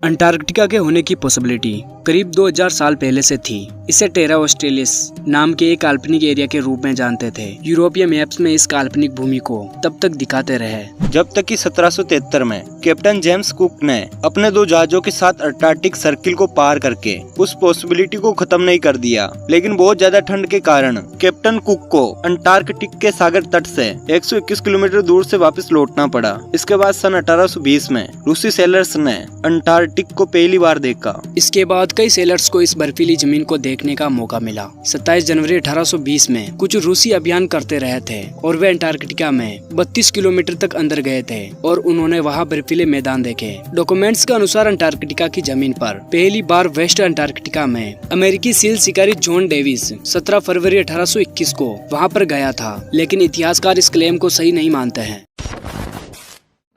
Antarctica के होने की पॉसिबिलिटी करीब 2000 साल पहले से थी। इसे टेरा ऑस्ट्रेलिस नाम के एक काल्पनिक एरिया के रूप में जानते थे। यूरोपीय मैप्स में इस काल्पनिक भूमि को तब तक दिखाते रहे जब तक कि 1773 में कैप्टन जेम्स कुक ने अपने 2 जहाजों के साथ अंटार्कटिक सर्किल को पार करके उस पॉसिबिलिटी को खत्म नहीं कर दिया। लेकिन बहुत ज्यादा ठंड के कारण कैप्टन कुक को अंटार्कटिक के सागर तट से 121 किलोमीटर दूर से वापस लौटना पड़ा। इसके बाद सन 1820 में रूसी सेलर्स ने अंटार्कटिक को पहली बार देखा। इसके बाद कई सेलर्स को इस बर्फीली जमीन को देखने का मौका मिला। 27 जनवरी 1820 में कुछ रूसी अभियान करते रहे थे और वे अंटार्कटिका में 32 किलोमीटर तक अंदर गए थे और उन्होंने वहां बर्फीले मैदान देखे। डॉक्यूमेंट्स के अनुसार अंटार्कटिका की जमीन पर पहली बार वेस्ट अंटार्कटिका में अमेरिकी सील शिकारी जॉन डेविस 17 फरवरी 1821 को वहां पर गया था, लेकिन इतिहासकार इस क्लेम को सही नहीं मानते हैं।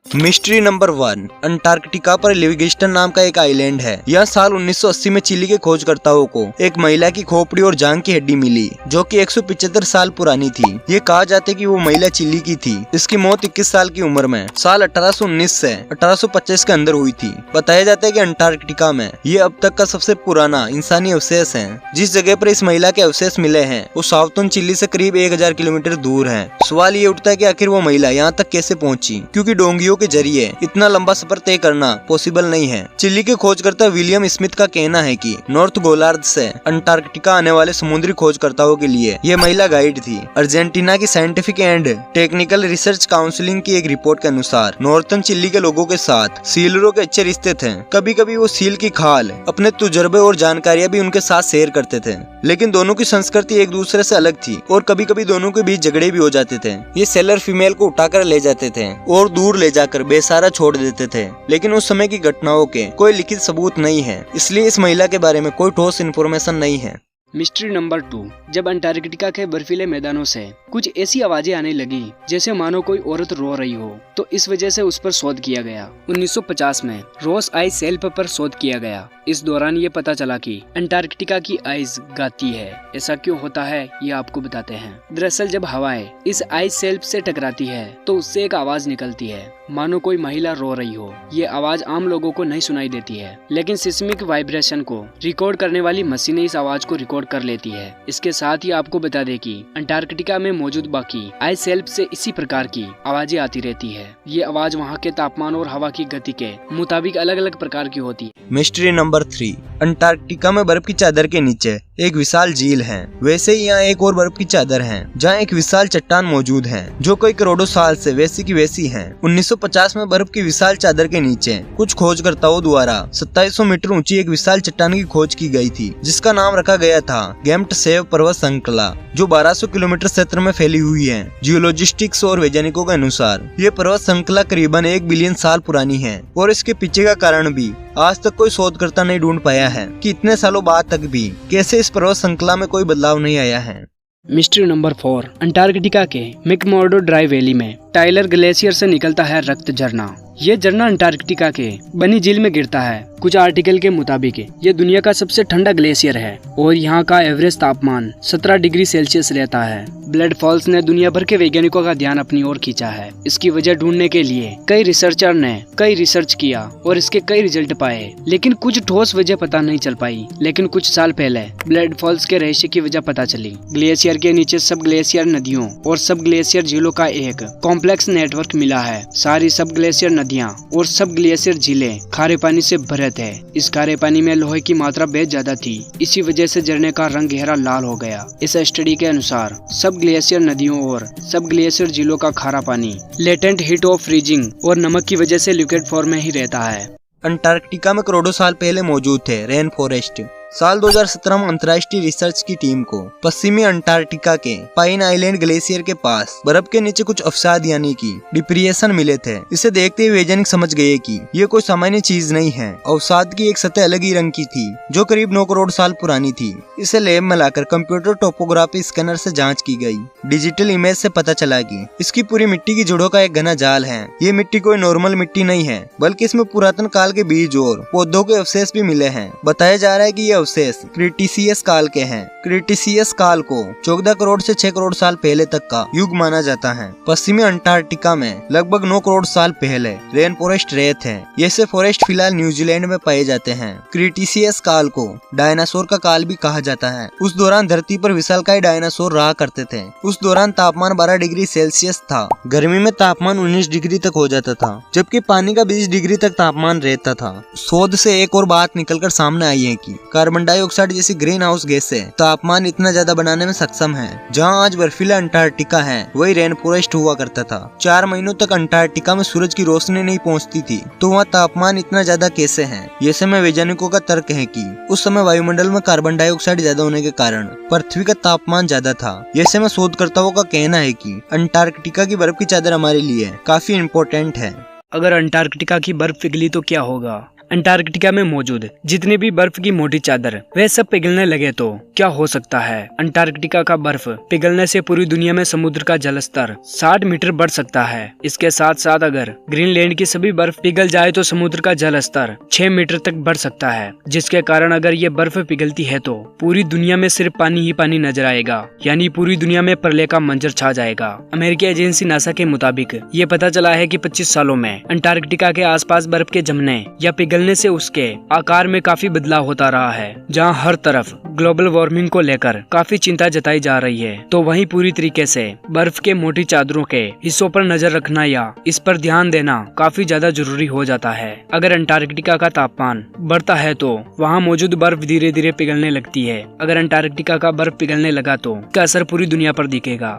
Mystery number 1। अंटार्कटिका पर लिविंगस्टन नाम का एक आइलैंड है। यह साल 1980 में चिली के खोजकर्ताओं को एक महिला की खोपड़ी और जांघ की हड्डी मिली, जो कि 175 साल पुरानी थी। ये कहा जाता है कि वो महिला चिली की थी। इसकी मौत 21 साल की उम्र में साल 1819 से 1825 के अंदर हुई थी। बताया जाता है कि अंटार्कटिका में ये अब तक का सबसे पुराना इंसानी अवशेष है। जिस जगह पर इस महिला के अवशेष मिले हैं वो साउथर्न चिली से करीब 1000 किलोमीटर दूर है। सवाल ये उठता है कि आखिर वो महिला यहाँ तक कैसे पहुँची, क्योंकि डोंगियों के जरिए इतना लंबा सफर तय करना पॉसिबल नहीं है। चिली के खोजकर्ता विलियम स्मिथ का कहना है कि नॉर्थ गोलार्ध से अंटार्कटिका आने वाले समुद्री खोजकर्ताओं के लिए यह महिला गाइड थी। अर्जेंटीना की scientific and technical research counselling की एक रिपोर्ट के अनुसार नॉर्थर्न चिली के लोगों के साथ सीलरों के अच्छे रिश्ते थे। कभी कभी वो सील की खाल, अपने तजुर्बे और जानकारियां भी उनके साथ शेयर करते थे। लेकिन दोनों की संस्कृति एक दूसरे से अलग थी और कभी कभी दोनों के बीच झगड़े भी हो जाते थे। ये सेलर फीमेल को उठाकर ले जाते थे और दूर ले जाकर बेसहारा छोड़ देते थे। लेकिन उस समय की घटनाओं के कोई लिखित सबूत नहीं है, इसलिए इस महिला के बारे में कोई ठोस इन्फॉर्मेशन नहीं है। Mystery number 2। जब अंटार्कटिका के बर्फीले मैदानों से कुछ ऐसी आवाजें आने लगी जैसे मानो कोई औरत रो रही हो, तो इस वजह से उस पर शोध किया गया। 1950 में रॉस आइस शेल्फ पर शोध किया गया। इस दौरान ये पता चला कि अंटार्कटिका की आइस गाती है। ऐसा क्यों होता है ये आपको बताते हैं। दरअसल जब हवाएं इस आइस शेल्फ से टकराती है तो उससे एक आवाज निकलती है, मानो कोई महिला रो रही हो। ये आवाज आम लोगों को नहीं सुनाई देती है, लेकिन सिस्मिक वाइब्रेशन को रिकॉर्ड करने वाली मशीनें इस आवाज को रिकॉर्ड कर लेती है। इसके साथ ही आपको बता दें कि अंटार्कटिका में मौजूद बाकी आइस शेल्फ से इसी प्रकार की आवाजें आती रहती है। ये आवाज वहाँ के तापमान और हवा की गति के मुताबिक अलग अलग प्रकार की होती है। Mystery number 3। अंटार्कटिका में बर्फ की चादर के नीचे एक विशाल झील है। वैसे ही यहाँ एक और बर्फ की चादर है, जहाँ एक विशाल चट्टान मौजूद है जो कई करोड़ों साल से वैसी की वैसी है। 1950 में बर्फ की विशाल चादर के नीचे कुछ खोजकर्ताओं द्वारा 2700 मीटर ऊंची एक विशाल चट्टान की खोज की गई थी, जिसका नाम रखा गया था गेम्टसेव पर्वत श्रृंखला, जो 1200 किलोमीटर क्षेत्र में फैली हुई है। जियोलॉजिस्टिक्स और वैज्ञानिकों के अनुसार ये पर्वत श्रृंखला करीबन 1 बिलियन साल पुरानी है और इसके पीछे का कारण भी आज तक कोई शोधकर्ता नहीं ढूंढ पाया है कि इतने सालों बाद तक भी कैसे इस पर्वत श्रृंखला में कोई बदलाव नहीं आया है। Mystery number 4। अंटार्कटिका के मैकमर्डो ड्राई वैली में टाइलर ग्लेशियर से निकलता है रक्त झरना। ये झरना अंटार्कटिका के बनी झील में गिरता है। कुछ आर्टिकल के मुताबिक ये दुनिया का सबसे ठंडा ग्लेशियर है और यहाँ का एवरेज तापमान 17 डिग्री सेल्सियस रहता है। ब्लड फॉल्स ने दुनिया भर के वैज्ञानिकों का ध्यान अपनी ओर खींचा है। इसकी वजह ढूंढने के लिए कई रिसर्चर ने कई रिसर्च किया और इसके कई रिजल्ट पाए, लेकिन कुछ ठोस वजह पता नहीं चल पाई। लेकिन कुछ साल पहले ब्लड फॉल्स के रहस्य की वजह पता चली। ग्लेशियर के नीचे सब ग्लेशियर नदियों और सब ग्लेशियर झीलों का एक कॉम्प्लेक्स नेटवर्क मिला है। सारी सब ग्लेशियर नदियाँ और सब ग्लेशियर झीलें खारे पानी से भरे थे। इस खारे पानी में लोहे की मात्रा बेहद ज्यादा थी। इसी वजह से झरने का रंग गहरा लाल हो गया। इस स्टडी के अनुसार सब ग्लेशियर नदियों और सब ग्लेशियर झीलों का खारा पानी लेटेंट हीट ऑफ फ्रीजिंग और नमक की वजह से लिक्विड फॉर्म में ही रहता है। अंटार्कटिका में करोड़ों साल पहले मौजूद थे रेन फॉरेस्ट। साल 2017 में अंतर्राष्ट्रीय रिसर्च की टीम को पश्चिमी अंटार्कटिका के पाइन आइलैंड ग्लेशियर के पास बर्फ के नीचे कुछ अवसाद यानी कि डिप्रेशन मिले थे। इसे देखते हुए वैज्ञानिक समझ गए कि ये कोई सामान्य चीज नहीं है। अवसाद की एक सतह अलग ही रंग की थी जो करीब 9 करोड़ साल पुरानी थी। इसे लैब में लाकर कंप्यूटर टोपोग्राफी स्कैनर से जांच की गई। डिजिटल इमेज से पता चला कि इसकी पूरी मिट्टी की जड़ों का एक घना जाल है। ये मिट्टी कोई नॉर्मल मिट्टी नहीं है, बल्कि इसमें पुरातन काल के बीज और पौधों के अवशेष भी मिले हैं। बताया जा रहा है कि ये अवशेष क्रिटिशियस काल के हैं। क्रिटिशियस काल को 14 करोड़ से 6 करोड़ साल पहले तक का युग माना जाता है। पश्चिमी अंटार्कटिका में लगभग 9 करोड़ साल पहले रेन फॉरेस्ट रेत है। ये से फॉरेस्ट फिलहाल न्यूजीलैंड में पाए जाते हैं। क्रिटिशियस काल को डायनासोर का काल भी कहा जाता है। उस दौरान धरती पर विशालकाय डायनासोर रहा करते थे। उस दौरान तापमान 12 डिग्री सेल्सियस था। गर्मी में तापमान 19 डिग्री तक हो जाता था, जबकि पानी का 20 डिग्री तक तापमान रहता था। शोध से एक और बात निकलकर सामने आई है कि कार्बन डाइऑक्साइड जैसी ग्रीन हाउस गैस से तापमान इतना ज्यादा बनाने में सक्षम है। जहाँ आज बर्फीला अंटार्कटिका है, वही रेन फॉरेस्ट हुआ करता था। 4 महीनों तक अंटार्कटिका में सूरज की रोशनी नहीं पहुँचती थी, तो वहाँ तापमान इतना ज्यादा कैसे है? ये समय वैज्ञानिकों का तर्क है कि उस समय वायुमंडल में कार्बन डाइऑक्साइड ज्यादा होने के कारण पृथ्वी का तापमान ज्यादा था। ये समय शोधकर्ताओं का कहना है कि अंटार्कटिका की बर्फ की चादर हमारे लिए काफी इम्पोर्टेंट है। अगर अंटार्कटिका की बर्फ पिघली तो क्या होगा? अंटार्कटिका में मौजूद जितनी भी बर्फ की मोटी चादर वह सब पिघलने लगे तो क्या हो सकता है? अंटार्कटिका का बर्फ पिघलने से पूरी दुनिया में समुद्र का जल स्तर 60 मीटर बढ़ सकता है। इसके साथ साथ अगर ग्रीनलैंड की सभी बर्फ पिघल जाए तो समुद्र का जल स्तर 6 मीटर तक बढ़ सकता है, जिसके कारण अगर ये बर्फ पिघलती है तो पूरी दुनिया में सिर्फ पानी ही पानी नजर आएगा, यानी पूरी दुनिया में प्रलय का मंजर छा जाएगा। अमेरिकी एजेंसी नासा के मुताबिक ये पता चला है कि 25 सालों में अंटार्कटिका के आसपास बर्फ के जमने या पिघलने से उसके आकार में काफी बदलाव होता रहा है। जहां हर तरफ ग्लोबल वार्मिंग को लेकर काफी चिंता जताई जा रही है, तो वहीं पूरी तरीके से बर्फ के मोटी चादरों के हिस्सों पर नजर रखना या इस पर ध्यान देना काफी ज्यादा जरूरी हो जाता है। अगर अंटार्कटिका का तापमान बढ़ता है तो वहां मौजूद बर्फ धीरे धीरे पिघलने लगती है। अगर अंटार्कटिका का बर्फ पिघलने लगा तो इसका असर पूरी दुनिया पर दिखेगा।